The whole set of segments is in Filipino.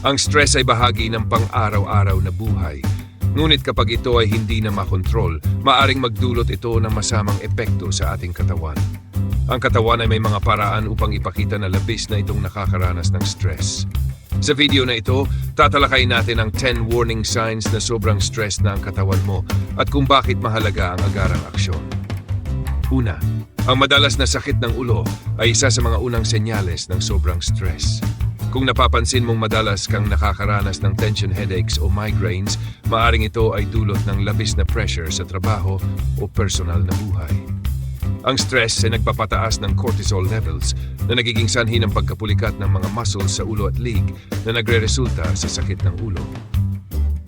Ang stress ay bahagi ng pang-araw-araw na buhay. Ngunit kapag ito ay hindi na makontrol, maaring magdulot ito ng masamang epekto sa ating katawan. Ang katawan ay may mga paraan upang ipakita na labis na itong nakakaranas ng stress. Sa video na ito, tatalakayin natin ang 10 warning signs na sobrang stress na ang katawan mo at kung bakit mahalaga ang agarang aksyon. Una, ang madalas na sakit ng ulo ay isa sa mga unang senyales ng sobrang stress. Kung napapansin mong madalas kang nakakaranas ng tension headaches o migraines, maaring ito ay dulot ng labis na pressure sa trabaho o personal na buhay. Ang stress ay nagpapataas ng cortisol levels na nagiging sanhi ng pagkapulikat ng mga muscles sa ulo at lig na nagreresulta sa sakit ng ulo.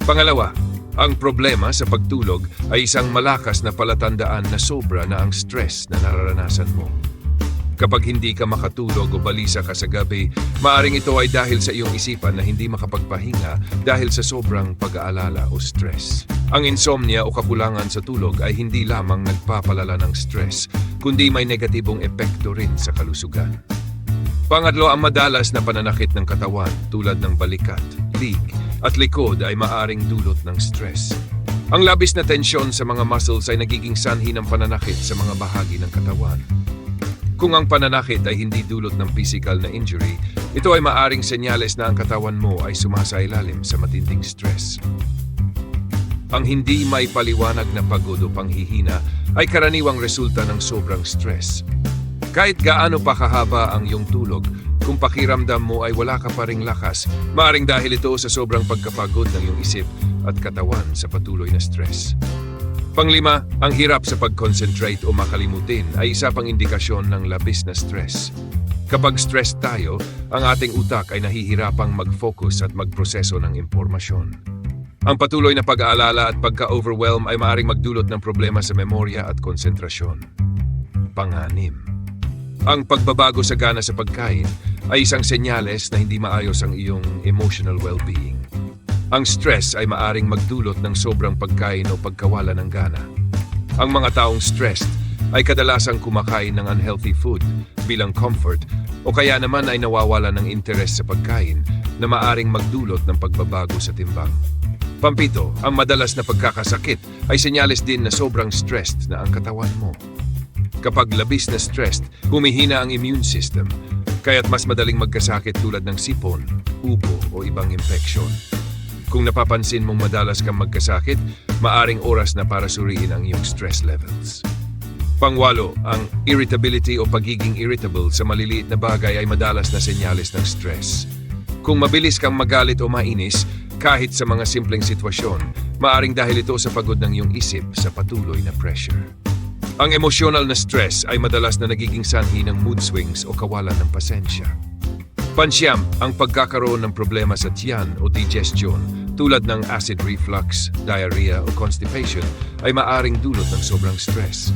Pangalawa, ang problema sa pagtulog ay isang malakas na palatandaan na sobra na ang stress na nararanasan mo. Kapag hindi ka makatulog o balisa ka sa gabi, maaring ito ay dahil sa iyong isipan na hindi makapagpahinga dahil sa sobrang pag-aalala o stress. Ang insomnia o kakulangan sa tulog ay hindi lamang nagpapalala ng stress, kundi may negatibong epekto rin sa kalusugan. Pangatlo, ang madalas na pananakit ng katawan tulad ng balikat, lig, at likod ay maaring dulot ng stress. Ang labis na tensyon sa mga muscles ay nagiging sanhi ng pananakit sa mga bahagi ng katawan. Kung ang pananakit ay hindi dulot ng physical na injury, ito ay maaring senyales na ang katawan mo ay sumasailalim sa matinding stress. Ang hindi may paliwanag na pagod o panghihina ay karaniwang resulta ng sobrang stress. Kahit gaano pa kahaba ang iyong tulog, kung pakiramdam mo ay wala ka pa ring lakas, maaring dahil ito sa sobrang pagkapagod ng iyong isip at katawan sa patuloy na stress. Panglima, ang hirap sa pag-concentrate o makalimutin ay isa pang indikasyon ng labis na stress. Kapag stressed tayo, ang ating utak ay nahihirapang mag-focus at magproseso ng impormasyon. Ang patuloy na pag-aalala at pagka-overwhelm ay maaaring magdulot ng problema sa memorya at konsentrasyon. Panganim, ang pagbabago sa gana sa pagkain ay isang senyales na hindi maayos ang iyong emotional well-being. Ang stress ay maaring magdulot ng sobrang pagkain o pagkawala ng gana. Ang mga taong stressed ay kadalasang kumakain ng unhealthy food bilang comfort o kaya naman ay nawawala ng interes sa pagkain na maaring magdulot ng pagbabago sa timbang. Pampito, ang madalas na pagkakasakit ay senyales din na sobrang stressed na ang katawan mo. Kapag labis na stressed, humihina ang immune system, kaya't mas madaling magkasakit tulad ng sipon, ubo o ibang infeksyon. Kung napapansin mong madalas kang magkasakit, maaring oras na para suriin ang iyong stress levels. Pangwalo, ang irritability o pagiging irritable sa maliliit na bagay ay madalas na senyales ng stress. Kung mabilis kang magalit o mainis, kahit sa mga simpleng sitwasyon, maaring dahil ito sa pagod ng iyong isip sa patuloy na pressure. Ang emosyonal na stress ay madalas na nagiging sanhi ng mood swings o kawalan ng pasensya. Pansyam, ang pagkakaroon ng problema sa tiyan o digestion tulad ng acid reflux, diarrhea o constipation ay maaring dulot ng sobrang stress.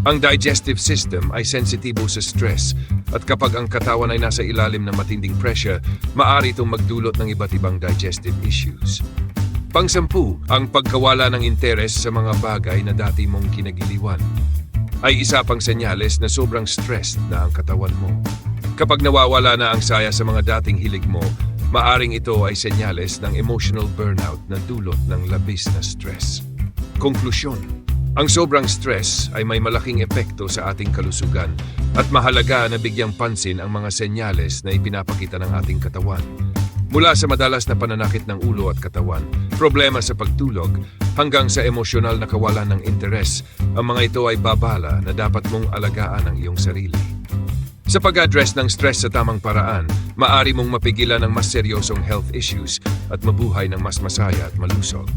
Ang digestive system ay sensitibo sa stress at kapag ang katawan ay nasa ilalim ng matinding pressure, maaari itong magdulot ng iba't ibang digestive issues. Pangsampu, ang pagkawala ng interes sa mga bagay na dati mong kinagiliwan ay isa pang senyales na sobrang stressed na ang katawan mo. Kapag nawawala na ang saya sa mga dating hilig mo, maaring ito ay senyales ng emotional burnout na dulot ng labis na stress. Konklusyon, ang sobrang stress ay may malaking epekto sa ating kalusugan at mahalaga na bigyang pansin ang mga senyales na ipinapakita ng ating katawan. Mula sa madalas na pananakit ng ulo at katawan, problema sa pagtulog, hanggang sa emosyonal na kawalan ng interes, ang mga ito ay babala na dapat mong alagaan ang iyong sarili. Sa pag-address ng stress sa tamang paraan, maaari mong mapigilan ang mas seryosong health issues at mabuhay ng mas masaya at malusog.